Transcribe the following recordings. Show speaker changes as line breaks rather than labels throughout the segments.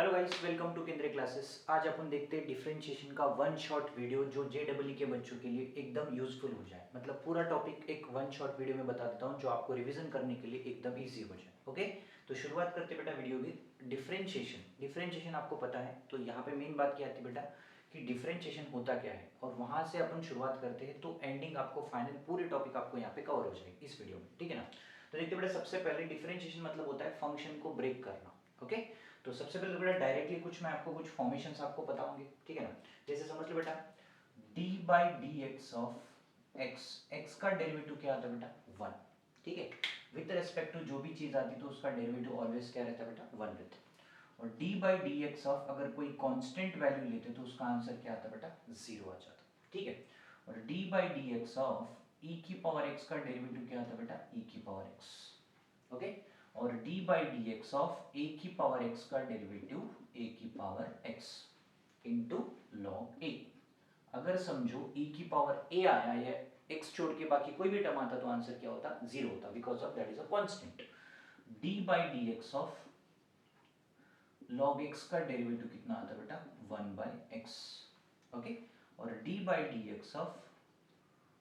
Hello guys, welcome to केंद्रीय classes. आज अपन देखते हैं डिफरेंशिएशन का वन शॉट वीडियो जो जेडब्ल्यू के बच्चों के लिए एकदम यूजफुल हो जाए। मतलब पूरा टॉपिक एक वन शॉट वीडियो में बता देता हूँ जो आपको रिवीजन करने के लिए एकदम इजी हो जाए। ओके, तो शुरुआत करते बेटा वीडियो की। डिफरेंशिएशन आपको पता है, तो यहाँ पे मेन बात क्या आती है बेटा कि डिफरेंशिएशन होता क्या है, और वहां से अपन शुरुआत करते हैं तो एंडिंग आपको फाइनल पूरी टॉपिक आपको यहाँ पे कवर हो जाएगी इस वीडियो में, ठीक है ना। तो देखते बेटा, सबसे पहले डिफरेंशिएशन मतलब होता है फंक्शन को ब्रेक करना। ओके, तो सबसे पहले बेटा डायरेक्टली कुछ मैं आपको कुछ फॉर्मेशंस आपको बताऊंगी, ठीक है ना। जैसे समझ लो बेटा d by D x of x, x का डेरिवेटिव क्या आता है बेटा 1, ठीक है। विद रिस्पेक्ट टू जो भी चीज आती तो उसका डेरिवेटिव ऑलवेज क्या रहता है बेटा 1 रहता है। और d by D x of अगर कोई कांस्टेंट वैल्यू लेते तो उसका आंसर क्या आता बेटा 0 आ जाता, ठीक है। और d by D x of e की पावर x का डेरिवेटिव क्या आता बेटा e की पावर x, ओके। और d by D x of a की पावर x का डेरिवेटिव a की power x into log a। अगर समझो e की पावर a आया या x छोड़ के बाकी कोई भी टर्म आता तो आंसर क्या होता 0 होता, because of that is a constant. d by D x of log x का डेरिवेटिव कितना आता बेटा 1 बाई x, ओके। और d by D x of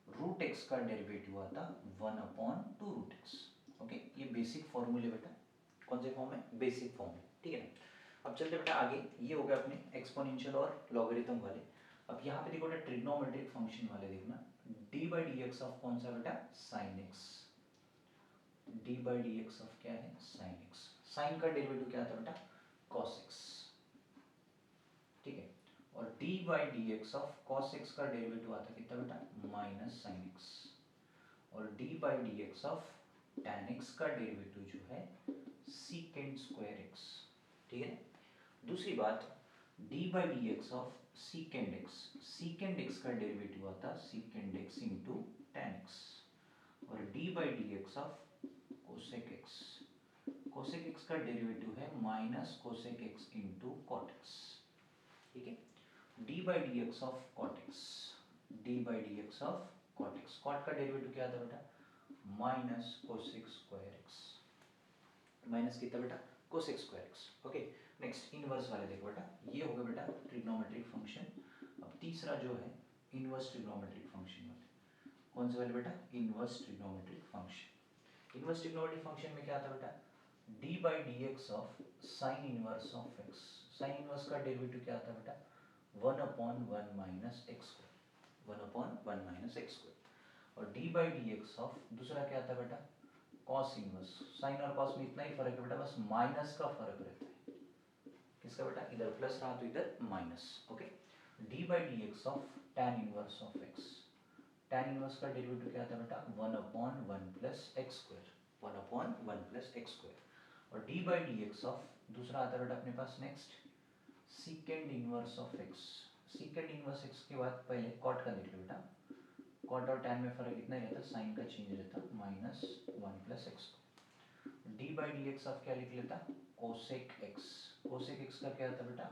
root x का डेरिवेटिव आता 1 अपॉन 2 रूट x, ओके। ये बेसिक फॉर्मूले बेटा कौन से फॉर्म है, बेसिक फॉर्म है, ठीक है ना। अब चलते बेटा आगे, ये हो गया अपने एक्सपोनेंशियल और लॉगरिथम वाले। अब यहाँ पे देखो बेटा ट्रिग्नोमेट्रिक फंक्शन वाले देखना, d by D x of कौन सा बेटा sine x, d by D x of क्या है साइन x, साइन का डेरिवेटिव क्या आता बेटा cos x, ठीक है। और d by D x of cos x का डेरिवेटिव आता कितना बेटा माइनस साइन x, और d by D x of tan x का डेरिवेटिव जो है secant स्क्वायर x, ठीक है। दूसरी बात d by D x of secant x का डेरिवेटिव आता secant x into tan x, और d by D x of cosec x का डेरिवेटिव है minus cosec x into cot x, ठीक है। d by D x of cot x, d by D x of cot x, cot का derivative क्या आता बेटा minus cosec square x, minus कितना बेटा cosec square x, okay. Next inverse वाले देखो बेटा, ये हो गया बेटा ट्रिग्नोमेट्रिक फंक्शन। अब तीसरा जो है इनवर्स ट्रिग्नोमेट्रिक फंक्शन वाले, कौन से वाले बेटा inverse trigonometric function. Inverse trigonometric function में क्या आता बेटा d by D x of sine inverse of x, sine inverse का डेरिवेटिव क्या आता बेटा 1 upon 1 minus x square, 1 upon 1 minus x square. और d by D x of दूसरा क्या आता है बेटा कॉस इनवर्स, साइन और कॉस में इतना ही फर्क है बेटा, बस माइनस का फर्क रहता है, किसका बेटा इधर प्लस रहा तो इधर minus, okay. d by D x of tan inverse of x, tan inverse का डेरिवेटिव क्या आता है बेटा 1 upon 1 plus x square, 1 upon 1 plus x square. और d by D x of दूसरा आता है बेटा अपने पास next secant inverse of x, secant inverse x के बाद पहले कॉट का देख लो बेटा, कॉट और टैन में फर्क इतना ही रहता, साइन का चेंज रहता minus 1 plus x. D by D x of क्या लिख लेता कोसेक एक्स, कोसेक एक्स का क्या आता बेटा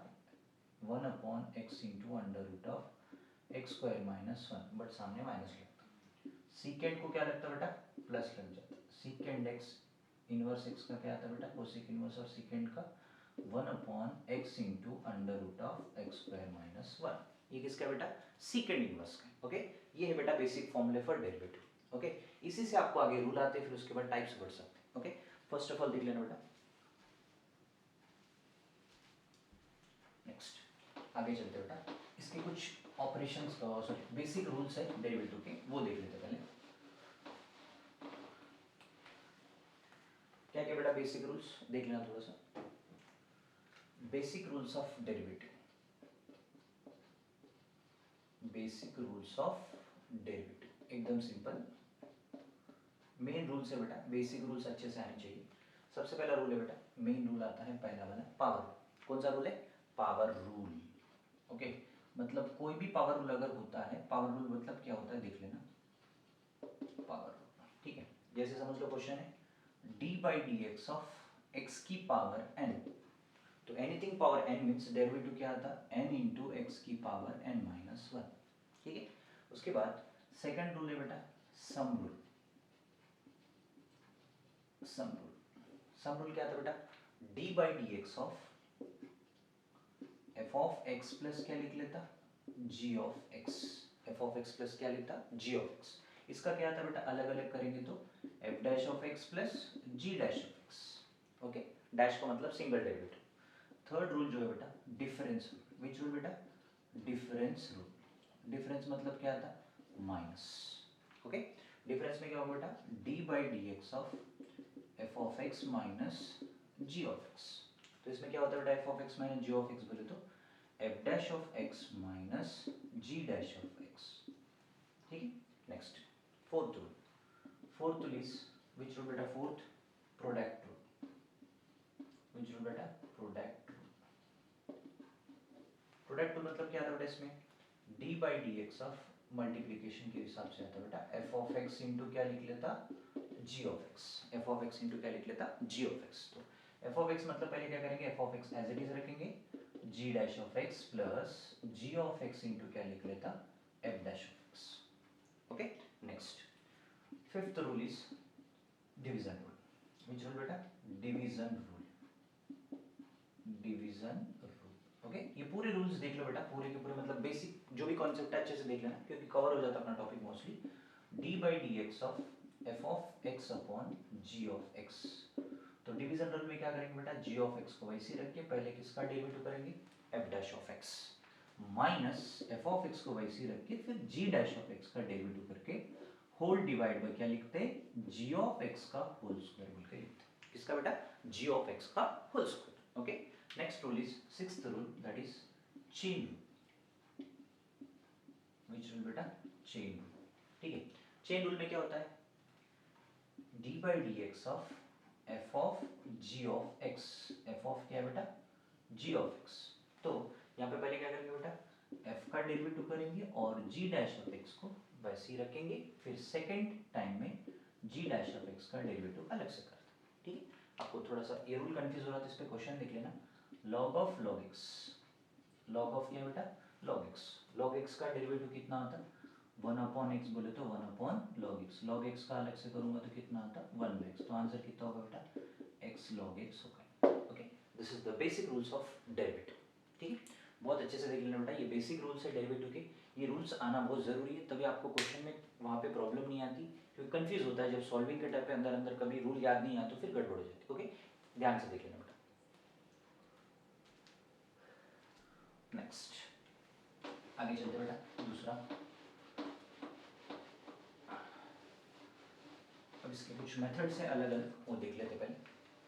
1 upon x into under root of X square minus 1, but सामने माइनस लगता, सीकेंड को क्या लगता बेटा प्लस लग जाता, सीकेंड एक्स इनवर्स एक्स का क्या आता बेटा कोसेक इनवर्स और सीकेंड का 1 upon x into under root of X square minus 1, ये किसका बेटा सीकेंड इनवर्स का, ओके। ये है बेटा बेसिक फॉर्मूले फॉर डेरिवेटिव, ओके। इसी से आपको आगे रूल आते हैं, फिर उसके बाद टाइप्स बढ़ सकते हैं, ओके। फर्स्ट ऑफ ऑल देख लेना बेटा, नेक्स्ट आगे चलते बेटा, इसके कुछ ऑपरेशंस का सॉरी बेसिक रूल्स है डेरिवेटिव के, वो देख लेते पहले। क्या क्या बेटा बेसिक रूल्स देख लेना थोड़ा सा, basic rules of derivative, basic rules of derivative एकदम सिंपल मेन रूल्स है बेटा, बेसिक रूल्स अच्छे से आने चाहिए। सबसे पहला रूल है बेटा, मेन रूल आता है पहला वाला पावर, कौन सा रूल है पावर रूल, ओके। मतलब कोई भी पावर रूल अगर होता है, पावर रूल मतलब क्या होता है देख लेना, पावर रूल, ठीक है। जैसे समझ लो क्वेश्चन है d by D x of x की पावर n, तो anything power n means derivative क्या आता n इंटू एक्स की पावर n माइनस 1, ठीक है। उसके बाद सेकंड रूल है बेटा सम रूल, सम रूल क्या था बेटा d by D x of F of x plus क्या लिख लेता, g of x. F of x plus क्या लिखता, जी ऑफ एक्स। इसका क्या था बेटा, अलग अलग करेंगे तो F dash of x plus G dash of x. Okay, dash का मतलब सिंगल डेरिवेटिव। थर्ड रूल जो है बेटा डिफरेंस रूल। विच रूल बेटा, डिफरेंस रूल। डिफरेंस मतलब क्या था, माइनस। ओके, डिफरेंस में क्या होगा बेटा, d by D x of F of x minus g of x. तो इसमें क्या होता है बेटा, f of x minus g of x बोले तो F dash of x minus g dash of x. ठीक है, next fourth rule. Fourth rule is which rule बेटा, fourth product rule. Which rule बेटा, प्रोडक्ट रूल। प्रोडक्ट रूल मतलब क्या था बेटा, इसमें d by D x of multiplication के हिसाब से आता बेटा एफ ऑफ एक्स इंटू क्या लिख लेता, g of x. F of x into क्या लिख लेता, जी ऑफ एक्स। तो एफ ऑफ एक्स मतलब पहले क्या करेंगे, f of x as it is रखेंगे, g dash of x plus g of x into क्या लिख लेता, f dash of x. Okay, next fifth rule is division rule. Which rule बेटा, division rule. Division rule. Okay, ये पूरे rules देख लो बेटा, पूरे के पूरे मतलब बेसिक जो भी कॉन्सेप्ट है अच्छे से देख लेना, क्योंकि कवर हो जाता है अपना topic mostly. D by D x of F of X upon G of x. तो डिवीजन रूल में क्या करेंगे बेटा, जी ऑफ एक्स को वैसे रख के पहले किसका डेरिवेटिव करेंगे, F dash of x, minus F of X को वैसे रख के फिर जी डैश ऑफ एक्स का डेरिवेटिव करके होल डिवाइड बाय क्या लिखते हैं, जी ऑफ एक्स का होल स्क्वायर बोल के लिखते हैं। किसका बेटा, जी ऑफ एक्स का whole square. Okay, next rule is sixth rule, that is chain rule. Which rule बेटा, चेन रूल। ठीक है, चेन रूल में क्या होता है, D by D x of F of G of x. F of क्या है बेटा, जी ऑफ एक्स। तो यहाँ पे पहले क्या करेंगे बेटा, एफ का डेरिवेटिव करेंगे और जी डैश ऑफ एक्स को वैसे ही रखेंगे, फिर सेकेंड टाइम में जी डैश ऑफ एक्स का डेरिवेटिव अलग से करते हैं। ठीक है, आपको थोड़ा सा ये रूल कंफ्यूज हो रहा था, इस पर क्वेश्चन लिख लेना। Log of log x, log of क्या है बेटा, लॉग एक्स। लॉग एक्स का डेरिवेटिव कितना आता है, वन अपॉन एक्स बोले तो one upon log x. Log x का अलग से करूंगा तो कितना आता है, वन बाई एक्स। तो आंसर कितना होगा बेटा, एक्स लॉग एक्स होगा। Okay, this is the basic rules of derivative. ठीक है, बहुत अच्छे से देख लेना बेटा, ये बेसिक रूल्स है डेरिवेटिव के। ये रूल्स आना बहुत जरूरी है, तभी आपको क्वेश्चन में वहाँ पे प्रॉब्लम नहीं आती, क्योंकि कंफ्यूज होता है जब सॉल्विंग के टाइम पे अंदर अंदर कभी रूल याद नहीं आता तो फिर गड़बड़ हो जाती है। ओके, ध्यान से देख लेना बेटा। नेक्स्ट आगे चलते बेटा, दूसरा। अब इसके कुछ मेथड्स हैं अलग अलग, वो देख लेते पहले।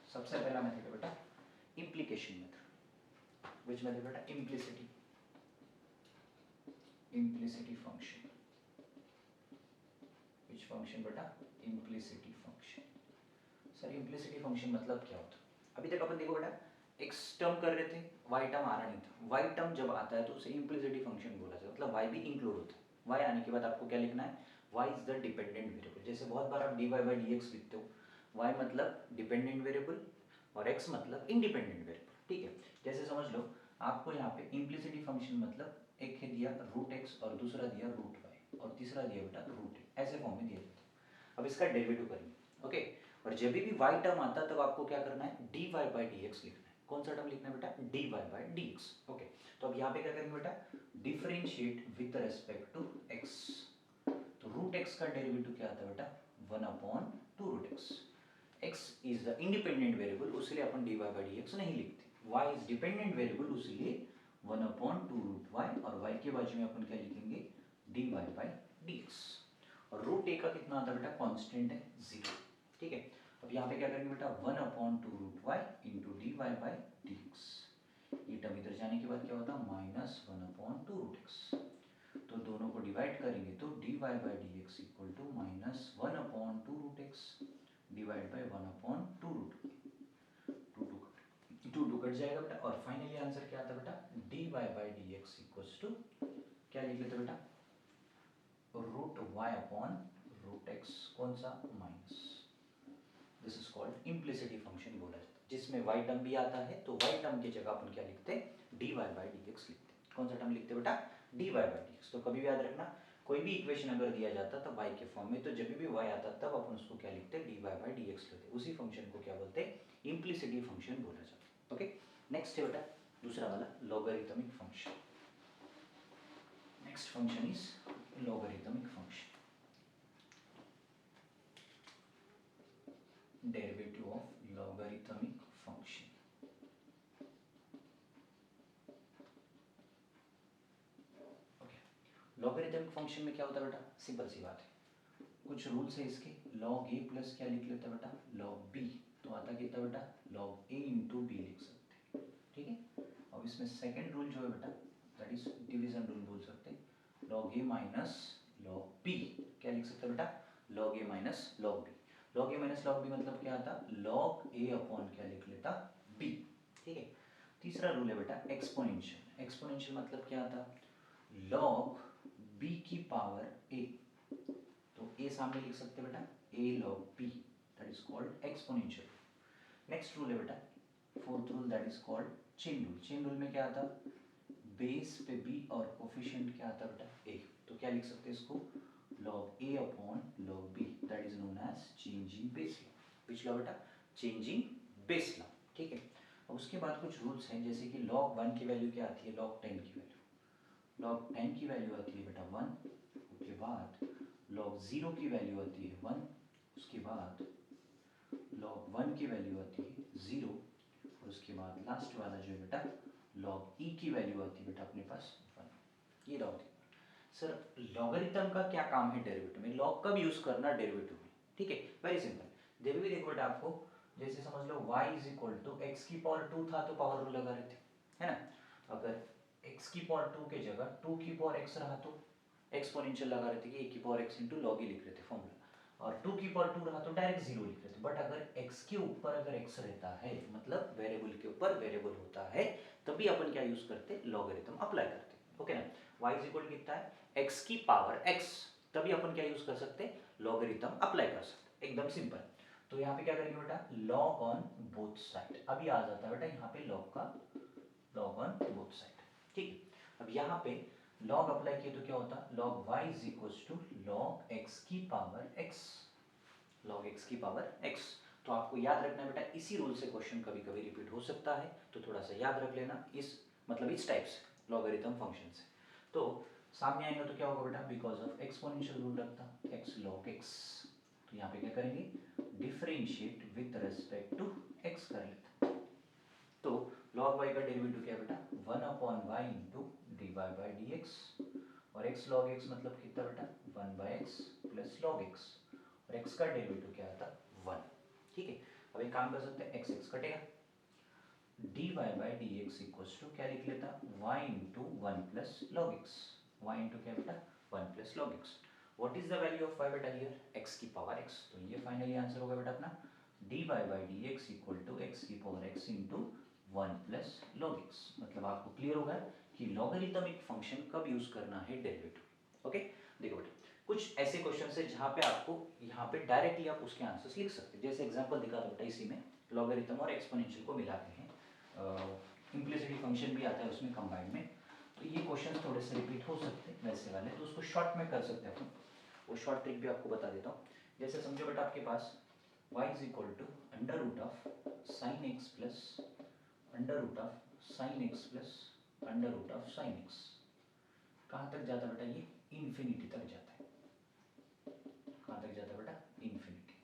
सबसे पहला मेथड है बेटा इम्प्लीकेशन मेथड। विच मेथड बेटा, इम्प्लिसिटी, इम्प्लिसिटी फंक्शन। विच फंक्शन बेटा, इम्प्लिसिटी फंक्शन। सर इम्प्लिसिटी फंक्शन मतलब क्या होता है, अभी तक अपन देखो बेटा एक्स टर्म कर रहे थे, वाई टर्म आ रहा नहीं था। वाई टर्म जब आता है तो उसे इम्प्लिसिटी फंक्शन बोला जाता है, मतलब वाई भी इंक्लूड होता है। वाई आने के बाद आपको क्या लिखना है, Y is the dependent variable. जैसे बहुत बार आप D Y by D X लिखते हो, वाई मतलब डिपेंडेंट वेरिएबल और एक्स मतलब इंडिपेंडेंट वेरिएबल। ठीक है, जैसे समझ लो आपको यहाँ पे इम्प्लिसिटी फंक्शन मतलब एक है दिया रूट एक्स और दूसरा दिया रूट वाई और तीसरा दिया बेटा रूट ए, ऐसे फॉर्म में दिया जाता है। अब इसका डेरिवेटिव करेंगे। ओके, और जब भी वाई टर्म आता है तब आपको क्या करना है, d Y by D x लिखना है। कौन सा टर्म लिखना है बेटा, D Y by D x. Okay, तो अब यहाँ पे क्या करेंगे बेटा, differentiate with respect to x. तो रूट एक्स का डेरिवेटिव क्या आता है बेटा, one upon two root x. X is the independent variable, उसलिए अपन d Y by D x नहीं लिखते। वाई इज डिपेंडेंट वेरिएबल, उसलिए one upon two root Y, और वाई के बाजू में अपन क्या लिखेंगे, D Y by D x. और रूट ए का कितना आता है बेटा, कॉन्स्टेंट है 0। ठीक है, अब यहाँ पे क्या करेंगे बेटा, one upon two root Y into D Y by D X. ये टर्म इधर जाने के बाद क्या होता है, minus one upon two root X. तो दोनों को डिवाइड करेंगे तो D Y by D x equal to minus one upon two root X divide by one upon two root, two two cut जाएगा बेटा। और फाइनली आंसर क्या आता है बेटा, D Y by D x equals to क्या लिख लेते बेटा, root y upon root x, कौन सा, minus. This is called implicity function बोला जाता है, जिसमें वाई टर्म भी आता है। तो वाई टर्म की जगह अपन क्या लिखते हैं, D Y by D X लिखते हैं। कौन सा टर्म लिखते हैं बेटा, D Y by D x. तो कभी भी याद रखना, कोई भी इक्वेशन अगर दिया जाता था वाई के फॉर्म में, तो जब भी वाई आता तब अपन उसको क्या लिखते हैं, D Y by D X लिखते हैं। उसी फंक्शन को क्या बोलते हैं, इम्प्लिसिटी फंक्शन बोला जाता है। ओके, नेक्स्ट है बेटा दूसरा वाला logarithmic function. Next function is logarithmic function, derivative of logarithmic function. Okay, logarithmic function में क्या होता है बेटा, सिंपल सी बात है, कुछ रूल्स है इसके। लॉग ए प्लस क्या लिख लेते हैं बेटा, लॉग बी, तो आता कितना बेटा, लॉग ए इंटू बी लिख सकते हैं, ठीक है। अब इसमें सेकेंड रूल जो है बेटा, दैट इज डिवीजन रूल बोल सकते हैं, लॉग ए माइनस लॉग बी, क्या लिख सकते हैं बेटा, लॉग ए माइनस लॉग बी। लॉग ए माइनस लॉग बी मतलब क्या आता, लॉग ए अपॉन क्या लिख लेता, बी, ठीक है। तीसरा रूल है बेटा एक्सपोनेंशियल। एक्सपोनेंशियल मतलब क्या आता, लॉग बी की पावर ए, तो ए सामने लिख सकते हैं बेटा, a log B, that is called exponential. Next rule है बेटा fourth rule, that is called chain rule. Chain rule में क्या आता, बेस पे बी और कोफिशिएंट क्या आता बेटा, ए, तो क्या लिख सकते हैं इसको, log A upon log B, that is known as changing base law. Which law बेटा, चेंजिंग बेस लॉ, ठीक है। और उसके बाद कुछ रूल्स हैं, जैसे कि लॉग 1 की वैल्यू क्या आती है, लॉग 10 की वैल्यू, लॉग 10 की वैल्यू आती है बेटा 1, उसके बाद लॉग 0 की वैल्यू आती है 1, उसके बाद लॉग 1 की वैल्यू आती है 0, और उसके बाद लास्ट वाला जो है बेटा लॉग ई की वैल्यू आती है बेटा अपने पास 1। ये लॉग, सर लॉगरिथम का क्या काम है डेरिवेटिव में, लॉग कब यूज करना डेरिवेटिव में, ठीक है, वेरी सिंपल। देखो बेटा आपको, जैसे समझ लो y is equal to x की पावर 2 था तो पावर रूल लगा रहे थे, है ना। अगर x की पावर 2 के जगह 2 की पावर x रहा तो एक्सपोनेंशियल लगा रहे थे कि a की पावर x इंटू लॉग ही लिख रहे थे फॉर्मूला, और 2 की पावर 2 रहा तो डायरेक्ट 0 लिख रहे थे। बट अगर x के ऊपर अगर x रहता है, मतलब वेरिएबल के ऊपर वेरिएबल होता है, तभी अपन क्या यूज करते, लॉगरिथम अप्लाई करते, ओके ना। y इज इक्वल कितना है, x की पावर x, तभी अपन क्या यूज कर सकते, लॉगरिथम अप्लाई कर सकते, एकदम सिंपल। तो यहाँ पे क्या करेंगे बेटा, लॉग ऑन बोथ साइड, अभी आ जाता है बेटा यहाँ पे लॉग का, लॉग ऑन बोथ साइड, ठीक। अब यहाँ पे लॉग अप्लाई किए तो क्या होता, log y is equal to log x की पावर x, लॉग x की पावर x। तो आपको याद रखना है बेटा, इसी रूल से क्वेश्चन कभी कभी रिपीट हो सकता है, तो थोड़ा सा याद रख लेना, इस मतलब इस टाइप से लॉगरिथम फंक्शन से। तो सामने आएगा तो क्या होगा बेटा, बिकॉज ऑफ एक्सपोनेंशियल रूल रखता, x log x, तो यहाँ पे क्या करेंगे, differentiate with respect to x कर लेते। तो log y का डेरिवेटिव क्या है बेटा, 1 upon y into D Y by D x, और x log x मतलब कितना बेटा, 1 by x plus log x, और x का डेरिवेटिव क्या आता, 1, ठीक है। अब एक काम कर सकते हैं, x x कटेगा, d Y by D x equal to क्या लिख लेता, y into 1 plus log x, y into क्या बेटा, 1 plus log x. What is the value of y बेटा हियर, x की पावर x, तो ये फाइनली आंसर होगा बेटा अपना, d Y by D x equal to x की power x into 1 plus log x. मतलब आपको क्लियर होगा कि लॉगरिथमिक फंक्शन कब यूज करना है डेरिवेटिव, ओके। देखो बेटा कुछ ऐसे क्वेश्चन है जहाँ पे आपको यहाँ पे डायरेक्टली आप उसके आंसर्स लिख सकते हैं, जैसे एग्जांपल दिखा दो बेटा, इसी में लॉगरिथम और एक्सपोनेंशियल को मिलाते हैं, इम्प्लिसिटी फंक्शन भी आता है उसमें कंबाइंड में, तो ये क्वेश्चन थोड़े से रिपीट हो सकते हैं वैसे वाले, तो उसको शॉर्ट में कर सकते हैं अपन, वो शॉर्ट ट्रिक भी आपको बता देता हूँ। जैसे समझो बेटा आपके पास y is equal to under root of sine x plus under root of sine x plus under root of sine x, कहाँ तक जाता है बेटा, ये इन्फिनिटी तक जाता है, कहाँ तक जाता है बेटा, इन्फिनिटी,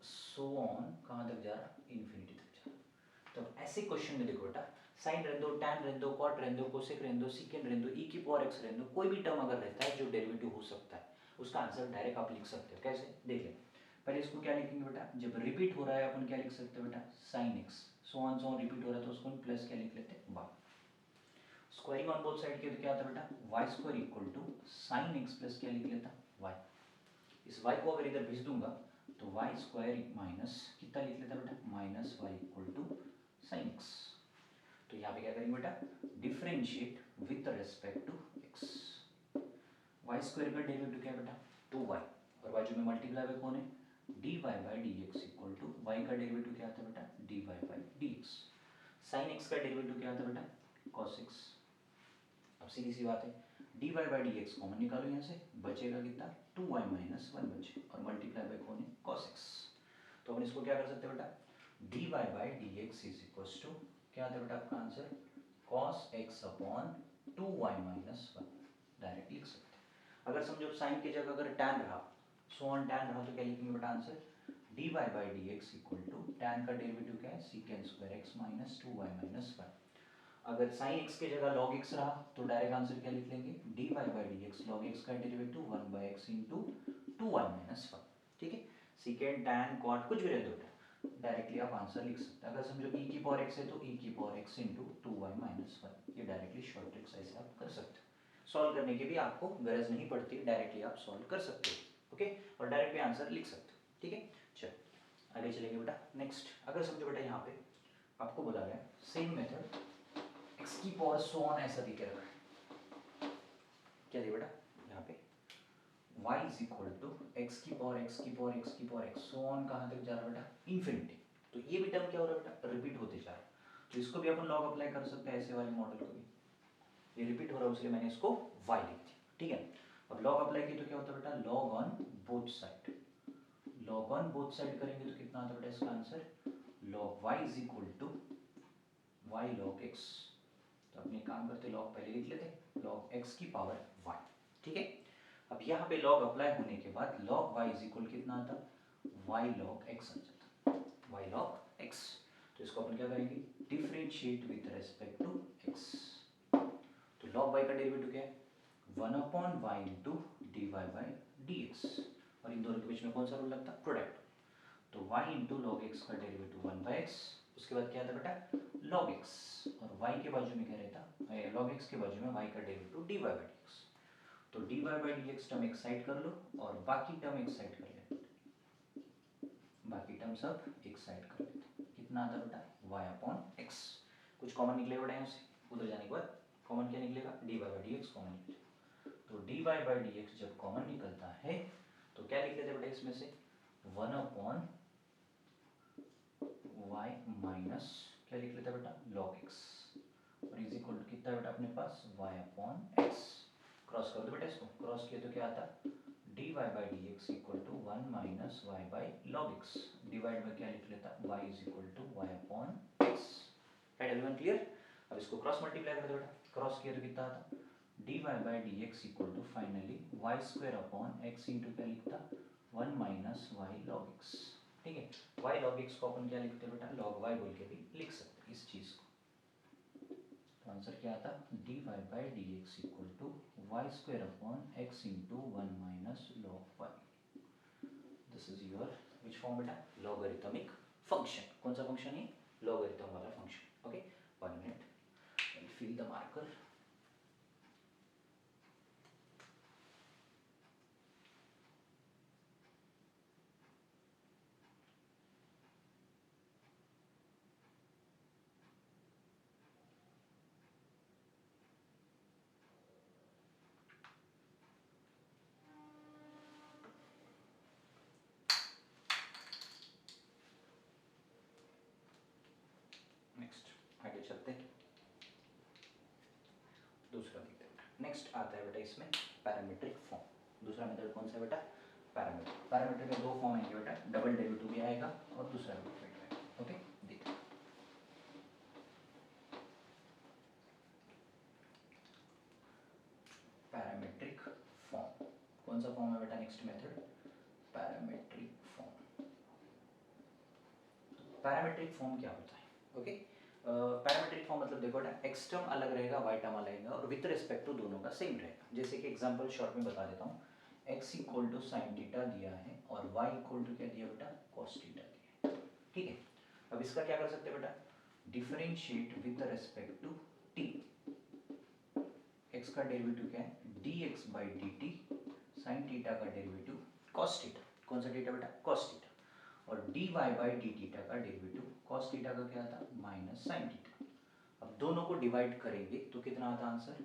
सो ऑन, कहाँ तक जा रहा, इन्फिनिटी तक जा रहा। तो ऐसे क्वेश्चन में देखो बेटा, साइन रहने दो, टैन रहने दो, कॉट रहने दो, कोसेक रहने दो, सीकेंड रहने दो, ई की पावर एक्स रहने दो, कोई भी टर्म अगर रहता है जो डेरिवेटिव हो सकता है, उसका आंसर डायरेक्ट आप लिख सकते हो। कैसे, देख लें, पहले इसको क्या लिखेंगे बेटा, जब रिपीट हो रहा है अपन क्या लिख सकते हैं बेटा, sine x, so on repeat हो रहा है तो उसको प्लस क्या लिख लेते हैं, y. Squaring on both side के तो क्या आता है बेटा, y square equal to sine x plus क्या लिख लेता, वाई। इस वाई को अगर इधर भेज दूंगा तो वाई स्क्वायर माइनस कितना लिख लेता बेटा, minus y equal to sine x. तो यहाँ पे क्या करेंगे बेटा, differentiate with respect to x, y square का डेरिवेटिव क्या है बेटा, 2y, और बाजू में मल्टीप्लाई बाय कौन है, d Y by D x equal to y का डेरिवेटिव क्या आता है बेटा, D Y by D x. Sine x का डेरिवेटिव क्या आता है बेटा, कॉस एक्स। अब सीधी सी बात है, d Y by D x common निकालो यहाँ से, बचेगा कितना, 2y माइनस 1 बचे, और मल्टीप्लाई बाय कौन है, कॉस एक्स। तो अपन इसको क्या कर सकते हैं बेटा, D Y by D x is equal to क्या आता है बेटा आपका answer, cos x upon 2y minus 1, direct लिख सकते हैं। अगर समझो साइन की जगह अगर tan रहा, सो ऑन tan रहा, तो क्या लिखेंगे बेटा answer, dy by D x equal to tan का डेरिवेटिव क्या है, secant square x minus 2y minus 1। अगर साइन x की जगह log x रहा तो डायरेक्ट आंसर क्या लिख लेंगे, dy by D x log x का derivative 1 by x into 2y minus 1। ठीक है, सीकेंड टैन कॉट कुछ भी रहता है, डायरेक्टली आप आंसर लिख सकते हैं। अगर समझो e की पावर x है तो e की power x into 2y minus 1, ये डायरेक्टली शॉर्ट ट्रिक्स ऐसे आप कर सकते हो। सॉल्व करने की भी आपको गरज नहीं पड़ती, डायरेक्टली आप सॉल्व कर सकते हो। ओके, और डायरेक्ट भी आंसर लिख सकते हो। ठीक है, चलो आगे चलेंगे बेटा। नेक्स्ट, अगर समझो बेटा यहाँ पे आपको बोला गया सेम मेथड x की पावर सो ऑन ऐसा दी के रखा है, क्या दिया बेटा यहाँ पे y is equal to x की पावर एक्स की पावर एक्स की पावर एक्स सो ऑन कहाँ तक जा रहा है बेटा, इन्फिनिटी। तो ये भी टर्म क्या हो रहा है बेटा, रिपीट होते जा रहा है। तो इसको भी अपन लॉग अप्लाई कर सकते हैं, ऐसे वाले मॉडल को भी, ये रिपीट हो रहा है इसलिए मैंने इसको y लिख दिया। ठीक है, अब लॉग अप्लाई की तो क्या होता है बेटा, log on both side, log on both side करेंगे तो कितना आता है बेटा इसका answer, log y is equal to y log x। तो अपने काम करते लॉग पहले लिख लेते, लॉग x की पावर y। ठीक है, अब यहाँ पे लॉग अप्लाई होने के बाद लॉग y इज इक्वल कितना आता, y लॉग x आ जाता, y लॉग x। तो इसको अपन क्या करेंगे, differentiate with respect to x। तो लॉग y का डेरिवेटिव क्या है, 1 upon y into D Y by D x, और इन दोनों के बीच में कौन सा रूल लगता है, प्रोडक्ट। तो y इंटू लॉग एक्स का डेरिवेटिव 1 बाई एक्स, उसके बाद क्या आता बेटा लॉग x, और y के बाजू में क्या रहता, लॉग x के बाजू में y का derivative d Y by D x. तो dy by D x term एक साइड कर लो और बाकी टर्म एक साइड कर लेते, बाकी टर्म सब एक साइड कर लेते। कितना आता बेटा y अपॉन x, कुछ कॉमन निकलेगा बेटा यहाँ से, उधर जाने के बाद कॉमन क्या निकलेगा, dy by D x common निकलेगा। तो dy बाई डी एक्स जब कॉमन निकलता है तो क्या लिख लेते बेटा इसमें से, 1 अपॉन y माइनस क्या लिख लेते बेटा log x, और इज इक्वल टू कितना बेटा अपने पास y अपॉन x। क्रॉस कर दो बेटा इसको, क्रॉस किया तो क्या आता, dy by D x equal to 1 minus y by log x, divide में क्या लिख लेता y is equal to y upon x. Right, everyone clear. अब इसको क्रॉस मल्टीप्लाई कर दो बेटा, क्रॉस किया तो कितना आता, dy by D x equal to finally y square upon x into क्या लिखता 1 माइनस वाई लॉग एक्स। ठीक है, y log x को अपन क्या लिखते हैं बेटा, log y बोल के भी लिख सकते हैं इस चीज को। तो आंसर क्या आता, dy by D x equal to y square upon x into 1 minus log y। This is your which form बेटा, लॉगरिथमिक फंक्शन। कौन सा फंक्शन है, लॉगरिथम वाला function. Okay, 1 minute, I fill the marker. Next आगे चलते हैं, दूसरा देखते हैं। नेक्स्ट आता है बेटा इसमें पैरामीट्रिक फॉर्म। दूसरा मेथड कौन सा बेटा, पैरामीट्रिक। पैरामीट्रिक में दो फॉर्म आएंगे बेटा, डबल डेरिवेटिव भी आएगा और दूसरा भी आएगा। ओके, देखिए पैरामीट्रिक फॉर्म कौन सा फॉर्म है बेटा, next method parametric form. Parametric form क्या होता है, ओके। पैरामीट्रिक फॉर्म मतलब देखो बेटा, एक्स टर्म अलग रहेगा, वाई टर्म अलग रहेगा, और विथ रिस्पेक्ट टू दोनों का सेम रहेगा। जैसे कि एग्जांपल शॉर्ट में बता देता हूँ, x equal to sine theta दिया है और वाई इक्वल टू क्या दिया बेटा, कॉस थीटा दिया है। ठीक है, अब इसका क्या कर सकते हैं बेटा, differentiate with respect to t. X का डेरिवेटिव क्या है, d x by d t, sine theta का डेरिवेटिव कॉस थीटा, कौन सा थीटा बेटा, कॉस थीटा, और d Y by d theta का डेरिवेटिव कॉस थीटा का क्या था, माइनस साइन थीटा। अब दोनों को डिवाइड करेंगे तो कितना आता answer,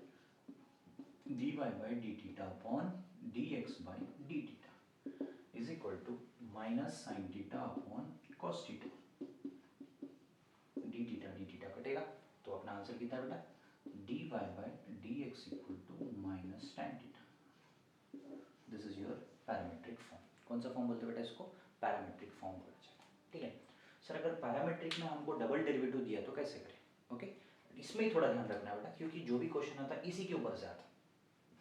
d Y by d theta upon d x by d theta is equal to minus sine theta upon cos theta. D theta कटेगा तो अपना आंसर कितना बेटा, D Y by D x equal to minus tan theta. This is your parametric form. कौन सा form बोलते हैं बेटा इसको, पैरामीट्रिक फॉर्म बोला जाता है। ठीक है सर, अगर पैरामीट्रिक में हमको डबल डेरिवेटिव दिया तो कैसे करें, ओके, इसमें थोड़ा ध्यान रखना बेटा, क्योंकि जो भी क्वेश्चन आता है इसी के ऊपर से आता है,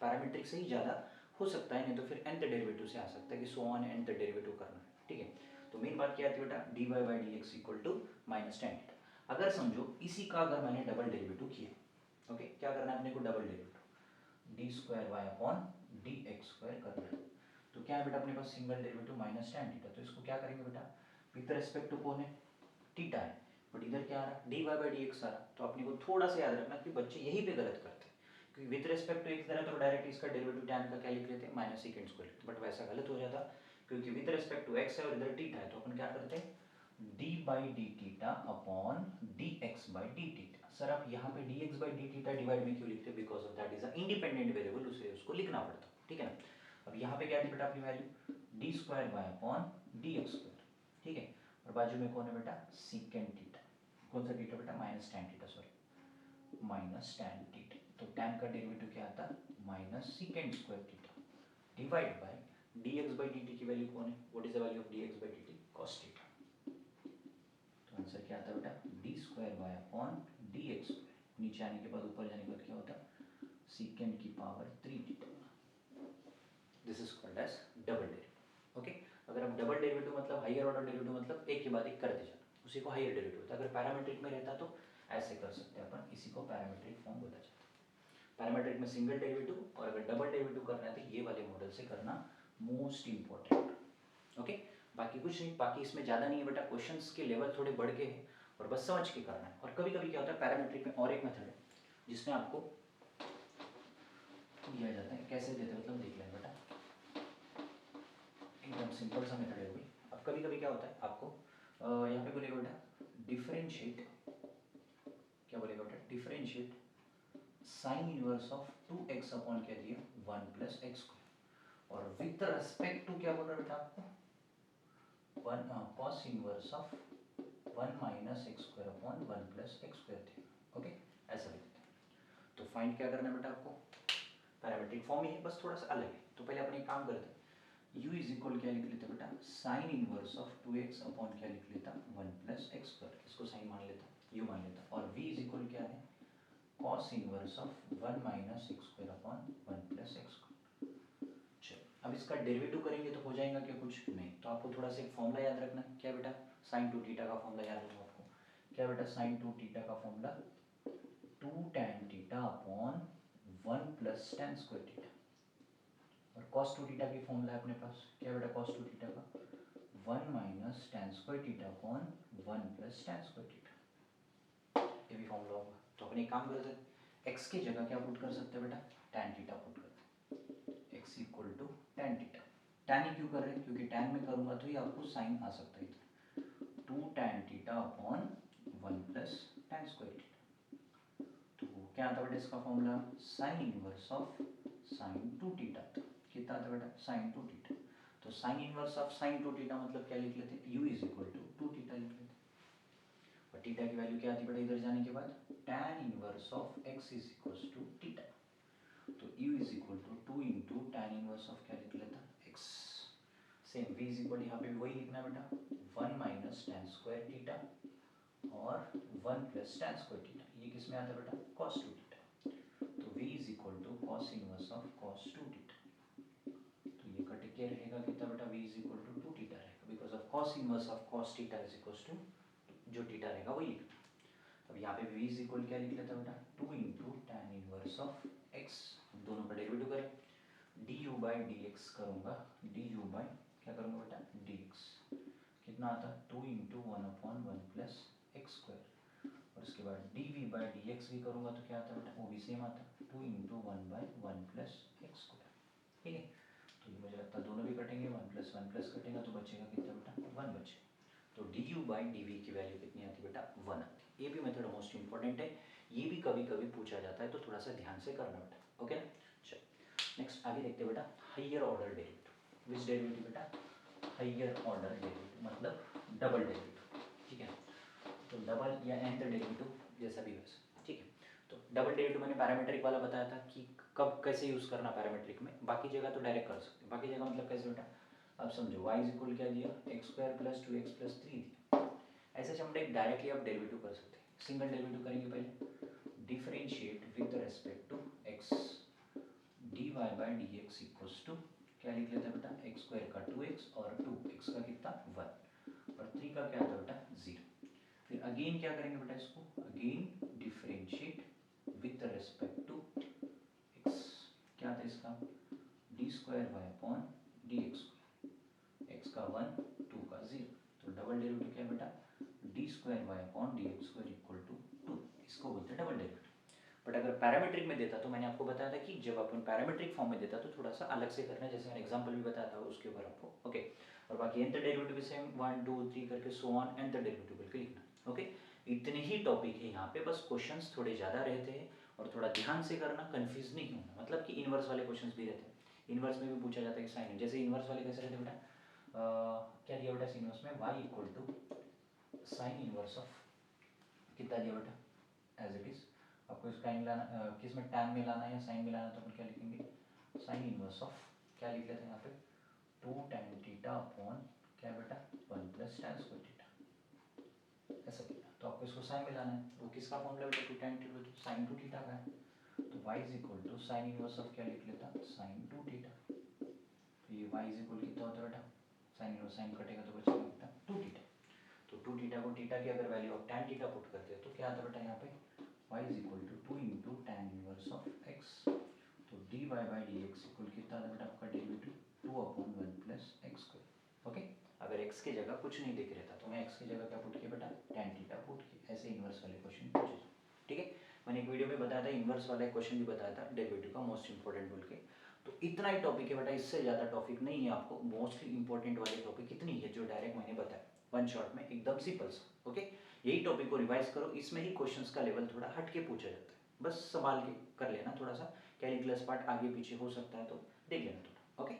पैरामीट्रिक से ही ज़्यादा हो सकता है, नहीं तो फिर nth डेरिवेटिव से आ सकता है कि सो ऑन nth डेरिवेटिव करना है, ठीक है। तो मेन बात क्या आती है बेटा, dy by D x equal to minus ten theta. अगर समझो इसी का अगर मैंने डबल डेरिवेटिव किया, ओके, क्या करना है अपने को, double derivative d square y upon d x square करना है। तो क्या है बेटा अपने पास single derivative minus ten theta, तो इसको क्या करेंगे बेटा, विद रेस्पेक्ट टू कौन है, थीटा है, बट इधर क्या आ रहा है, d Y by D x आ रहा। तो अपने को थोड़ा सा याद रखना कि बच्चे यहीं पे गलत करते हैं, क्योंकि विद रेस्पेक्ट टू एक्स तो डायरेक्ट इसका डेरिवेटिव टैन का क्या लिख लेते हैं, माइनस सेकेंड स्क्वायर, बट वैसा गलत हो जाता, क्योंकि विद रेस्पेक्ट टू एक्स है और इधर थीटा है, तो अपन क्या करते हैं, D by d theta upon d x by d theta. Sir आप यहाँ पे D x by d theta divide में क्यों लिखते हैं, because of that is a independent variable, उसे उसको लिखना पड़ता, ठीक है ना। अब यहाँ पे क्या थी बेटा अपनी value, d square y upon d x square, ठीक है, और बाजू में कौन है बेटा, सीकेंड थीटा, कौन सा थीटा बेटा, minus ten theta, sorry minus ten theta. तो टेन का डेरिवेटिव क्या आता, minus secant square theta divide by d x by d t की वैल्यू कौन है, what is the value of d x by d t, cos theta. तो answer क्या आता है बेटा, d square y upon d x square, नीचे आने के बाद ऊपर जाने के बाद क्या होता है, सीकेंड की power 3 theta. This is called as double derivative, okay. अगर आप डबल डेरिवेटिव मतलब हायर ऑर्डर डेरिवेटिव मतलब एक के बाद एक करते जाना, उसी को हायर डेरिवेटिव होता है। अगर पैरामीट्रिक में रहता तो ऐसे कर सकते हैं अपन, इसी को पैरामीट्रिक फॉर्म बोला जाता है। पैरामीट्रिक में सिंगल डेरिवेटिव, और अगर डबल डेरिवेटिव करना है तो ये वाले मॉडल से करना मोस्ट इंपॉर्टेंट, ओके। बाकी कुछ नहीं, बाकी इसमें ज़्यादा नहीं है बेटा, क्वेश्चंस के लेवल थोड़े बढ़ के हैं और बस समझ के करना है। और कभी कभी क्या होता है पैरामीट्रिक में और एक मेथड है जिसमें आपको दिया जाता है, कैसे देते हैं मतलब देख लें बेटा, एकदम सिंपल सा मेथड है वो भी। अब कभी कभी क्या होता है आपको यहाँ पे बोलेगा बेटा डिफरेंशिएट, क्या बोलेगा बेटा, differentiate sign inverse of 2x upon क्या दिया 1 प्लस एक्स स्क्वायर, और विथ रेस्पेक्ट टू क्या बोल रहा है बेटा आपको, one cos inverse of 1 minus x square upon 1 plus x square थे, ओके, ऐसा लिखते हैं। तो फाइंड क्या करना है बेटा आपको, पैरामीट्रिक फॉर्म ही है, बस थोड़ा सा अलग है। तो पहले अपन एक काम करते हैं, u इज इक्वल क्या लिख लेते बेटा, sign inverse of 2x upon क्या लिख लेता 1 प्लस एक्स स्क्वायर, इसको साइन मान लेता, u मान लेता, और v इज इक्वल क्या है, cos inverse of 1 minus x square upon 1 plus x square. चलो अब इसका डेरिवेटिव करेंगे तो हो जाएगा क्या, कुछ नहीं। तो आपको थोड़ा सा एक फॉर्मूला याद रखना, क्या बेटा, साइन 2 थीटा का फॉर्मूला याद रखना आपको, क्या बेटा, साइन 2 थीटा का formula 2 tan theta upon 1 plus tan square theta, और cos 2 थीटा की फॉर्मूला है अपने पास, क्या बेटा, cos 2 थीटा का 1 minus tan square theta upon 1 plus tan square theta, ये भी फॉर्मूला होगा। तो अपन एक काम करते हैं, x की जगह क्या पुट कर सकते हैं बेटा, tan थीटा पुट करते हैं, x equal to tan theta. tan ही क्यों कर रहे हैं, क्योंकि tan में करूंगा तो ही आपको साइन आ सकता है, 2 tan theta upon 1 plus tan square theta. तो क्या आता बेटा इसका formula, sine inverse of sine 2 theta, कितना आता बेटा, साइन 2 थीटा। तो sine inverse of sine 2 theta मतलब क्या लिख लेते हैं, u is equal to 2 theta लिख लेते हैं, और थीटा की वैल्यू क्या आती बेटा इधर जाने के बाद, tan inverse of x is equal to theta. तो u is equal to 2 into tan inverse of क्या लिख लेता x, same v is equal यहाँ पे भी वही लिखना बेटा, 1 माइनस tan स्क्वायर थीटा और 1 प्लस tan स्क्वायर थीटा, ये किस में आता है बेटा, cos 2 थीटा। तो v is equal to cos inverse of cos 2 theta, तो ये कट के रहेगा कितना बेटा, v is equal to 2 theta रहेगा, because of cos inverse of cos theta is equal to जो थीटा रहेगा वही लिखना। अब यहाँ पे v इज इक्वल क्या लिख लेता बेटा, 2 into tan inverse of x, दोनों का डेरिवेटिव करें, du बाई dx करूँगा, du बाई क्या करूँगा बेटा, dx, कितना आता है 2 into 1 upon 1 plus x square, और उसके बाद dv बाई dx भी करूँगा तो क्या आता है बेटा, वो भी सेम आता है 2 into 1 by 1 plus x square, ठीक है। तो ये मुझे लगता है दोनों भी कटेंगे, 1 प्लस कटेगा तो बचेगा कितना बेटा, 1 बचेगा। तो du बाई dv की वैल्यू कितनी आती बेटा, 1 आती है। ये भी मेथड मोस्ट इंपॉर्टेंट है, ये भी कभी कभी पूछा जाता है, तो थोड़ा सा ध्यान से करना बेटा, ओके ना। चलो नेक्स्ट आगे देखते हैं बेटा, हाइयर ऑर्डर डेरिवेटिव, विच डेरिवेटिव बेटा, हाइयर ऑर्डर डेरिवेटिव मतलब डबल डेरिवेटिव, ठीक है। तो डबल या nth डेरिवेटिव जैसा भी वैसा, ठीक है। तो डबल डेरिवेटिव मैंने पैरामीट्रिक वाला बताया था कि कब कैसे यूज़ करना पैरामीट्रिक में, बाकी जगह तो डायरेक्ट कर सकते हैं, बाकी जगह मतलब कैसे बेटा, अब समझो y इज इक्वल क्या दिया, x square plus 2x plus 3 दिया, ऐसे हम डायरेक्टली आप डेरिवेटिव कर सकते हैं, सिंगल डेरिवेटिव करेंगे पहले, differentiate with respect to x, d Y by D x equals to क्या लिख लेते हैं बेटा, एक्स स्क्वायर का 2x और 2x का कितना 1 और 3 का क्या था बेटा 0। फिर अगेन क्या करेंगे बेटा इसको, again differentiate with respect to x, क्या था इसका d square y upon d x square, x का 1 2 का 0, तो डबल डेरिवेटिव क्या है बेटा d square y upon d x square equal to 2, इसको बोलते हैं डबल डेरिवेटिव। बट अगर पैरामीट्रिक में देता तो मैंने आपको बताया था कि जब अपन पैरामीट्रिक फॉर्म में देता तो थोड़ा सा अलग से करना है, जैसे मैंने एग्जांपल भी बताया था उसके ऊपर आपको, ओके। और बाकी nth डेरिवेटिव भी सेम 1 2 3 करके सो ऑन nth डेरिवेटिव करके लिखना, ओके। इतने ही टॉपिक है यहाँ पे, बस क्वेश्चंस थोड़े ज़्यादा रहते हैं और थोड़ा ध्यान से करना, कंफ्यूज नहीं होना, मतलब कि इनवर्स वाले क्वेश्चंस भी रहते हैं। इनवर्स में भी पूछा जाता है कि साइन, जैसे इनवर्स वाले कैसे रहते हैं बेटा, क्या दिया बेटा इनवर्स में y equal to sine inverse of कितना दिया बेटा एज इट इज, आपको इसका लाना किस में टैन में लाना है या साइन में लाना, तो अपन क्या लिखेंगे साइन इनवर्स ऑफ क्या लिख लेते हैं यहाँ पे 2 tan थीटा अपॉन क्या बेटा 1 प्लस tan स्क्वायर थीटा, ऐसा किया तो आपको इसको साइन में लाना है, वो किसका फॉर्मूला बेटा 2 tan थीटा तो साइन 2 थीटा का है, तो y is equal to sine inverse of क्या लिख लेता साइन 2 थीटा, तो ये y इज इक्वल कितना होता है बेटा साइन इनवर्स, साइन कटेगा तो बचेगा कितना 2 थीटा, तो 2 थीटा को थीटा की अगर value of tan theta put करते हैं तो क्या आता है बेटा यहाँ पे y is equal to 2 into tan inverse of x, तो D Y by D x equal कितना आता है बेटा आपका derivative 2 upon 1 plus x square, okay. अगर x की जगह कुछ नहीं दिख रहा था तो मैं x की जगह क्या पुट किया बेटा टैन थीटा पुट किया, ऐसे इनवर्स वाले क्वेश्चन पूछे, ठीक है। मैंने एक वीडियो में बताया था इनवर्स वाला क्वेश्चन भी बताया था डेरिवेटिव का मोस्ट इंपॉर्टेंट बोल के, तो इतना ही टॉपिक है बेटा, इससे ज़्यादा टॉपिक नहीं है आपको, मोस्टली इंपॉर्टेंट वाले टॉपिक इतनी है जो डायरेक्ट मैंने बताया वन शॉट में एकदम सिंपल सा, ओके। यही टॉपिक को रिवाइज करो, इसमें ही क्वेश्चंस का लेवल थोड़ा हट के पूछा जाता है, बस संभाल के कर लेना, थोड़ा सा कैलकुलस पार्ट आगे पीछे हो सकता है तो देख लेना थोड़ा, ओके।